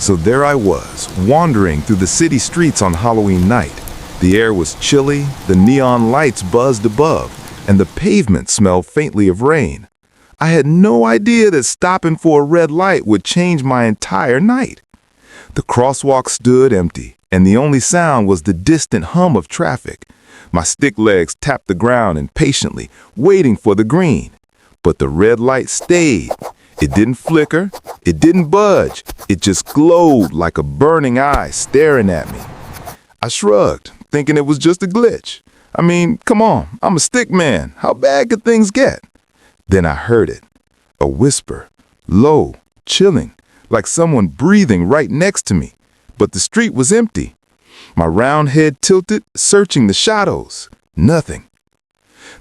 So there I was, wandering through the city streets on Halloween night. The air was chilly, the neon lights buzzed above, and the pavement smelled faintly of rain. I had no idea that stopping for a red light would change my entire night. The crosswalk stood empty, and the only sound was the distant hum of traffic. My stick legs tapped the ground impatiently, waiting for the green. But the red light stayed. It didn't flicker, it didn't budge, it just glowed like a burning eye staring at me. I shrugged, thinking it was just a glitch. I mean, come on, I'm a stick man. How bad could things get? Then I heard it. A whisper, low, chilling, like someone breathing right next to me. But the street was empty. My round head tilted, searching the shadows. Nothing.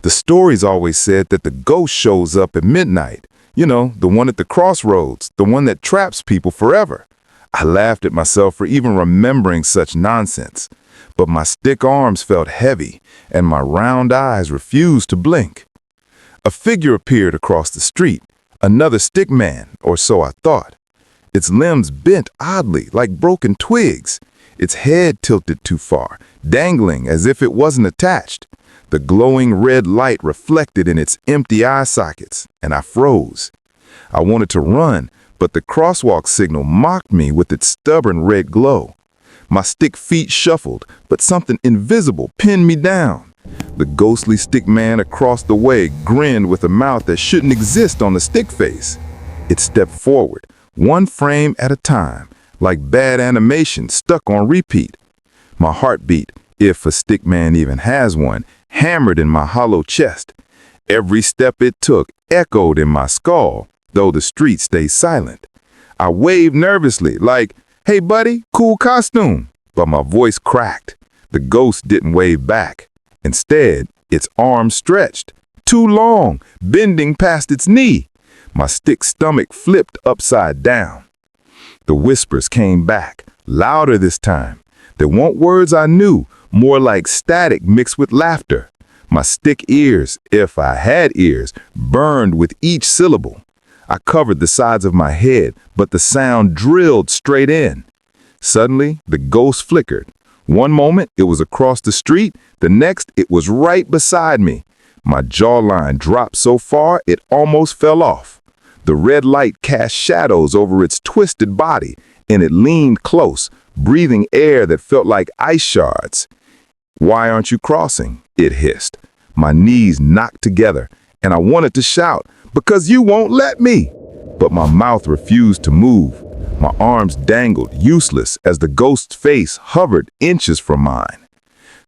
The stories always said that the ghost shows up at midnight. You know, the one at the crossroads, the one that traps people forever. I laughed at myself for even remembering such nonsense. But my stick arms felt heavy, and my round eyes refused to blink. A figure appeared across the street, another stick man, or so I thought. Its limbs bent oddly, like broken twigs. Its head tilted too far, dangling as if it wasn't attached. The glowing red light reflected in its empty eye sockets, and I froze. I wanted to run, but the crosswalk signal mocked me with its stubborn red glow. My stick feet shuffled, but something invisible pinned me down. The ghostly stick man across the way grinned with a mouth that shouldn't exist on the stick face. It stepped forward, one frame at a time, like bad animation stuck on repeat. My heartbeat, if a stick man even has one, hammered in my hollow chest. Every step it took echoed in my skull, though the street stayed silent. I waved nervously, like, "Hey buddy, cool costume," but my voice cracked. The ghost didn't wave back. Instead, its arms stretched, too long, bending past its knee. My stick stomach flipped upside down. The whispers came back, louder this time. They weren't words I knew, more like static mixed with laughter. My stick ears, if I had ears, burned with each syllable. I covered the sides of my head, but the sound drilled straight in. Suddenly, the ghost flickered. One moment, it was across the street. The next, it was right beside me. My jawline dropped so far, it almost fell off. The red light cast shadows over its twisted body, and it leaned close, breathing air that felt like ice shards. "Why aren't you crossing?" it hissed. My knees knocked together, and I wanted to shout, "Because you won't let me!" But my mouth refused to move. My arms dangled, useless, as the ghost's face hovered inches from mine.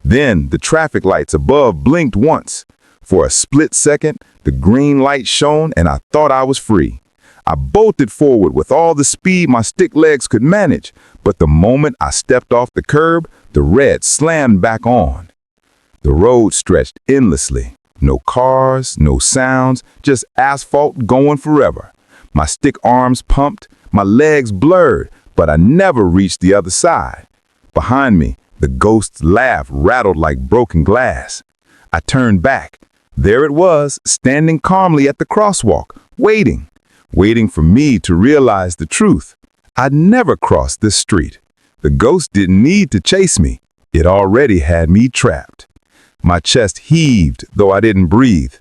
Then the traffic lights above blinked once. For a split second, the green light shone, and I thought I was free. I bolted forward with all the speed my stick legs could manage, but the moment I stepped off the curb, the red slammed back on. The road stretched endlessly. No cars, no sounds, just asphalt going forever. My stick arms pumped, my legs blurred, but I never reached the other side. Behind me, the ghost's laugh rattled like broken glass. I turned back. There it was, standing calmly at the crosswalk, waiting for me to realize the truth. I'd never crossed this street. The ghost didn't need to chase me. It already had me trapped. My chest heaved, though I didn't breathe.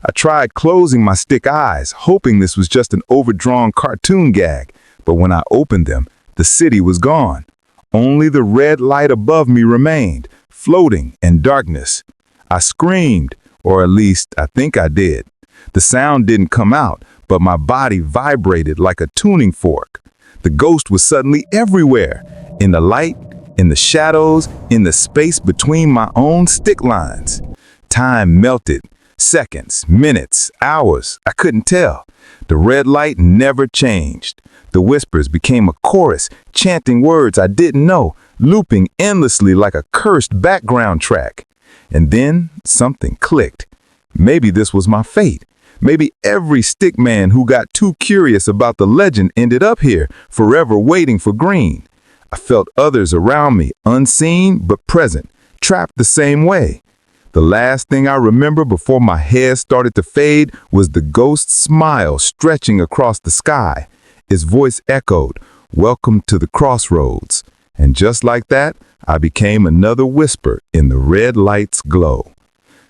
I tried closing my stick eyes, hoping this was just an overdrawn cartoon gag, but when I opened them, the city was gone. Only the red light above me remained, floating in darkness. I screamed, or at least I think I did. The sound didn't come out, but my body vibrated like a tuning fork. The ghost was suddenly everywhere, in the light, in the shadows, in the space between my own stick lines. Time melted. Seconds, minutes, hours, I couldn't tell. The red light never changed. The whispers became a chorus, chanting words I didn't know, looping endlessly like a cursed background track. And then something clicked. Maybe this was my fate. Maybe every stick man who got too curious about the legend ended up here, forever waiting for green. I felt others around me, unseen but present, trapped the same way. The last thing I remember before my hair started to fade was the ghost's smile stretching across the sky. His voice echoed, Welcome to the crossroads. And just like that, I became another whisper in the red light's glow.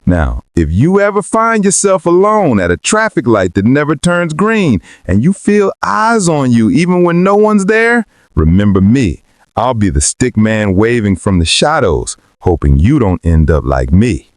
Now, if you ever find yourself alone at a traffic light that never turns green and you feel eyes on you even when no one's there, remember me. I'll be the stick man waving from the shadows, hoping you don't end up like me.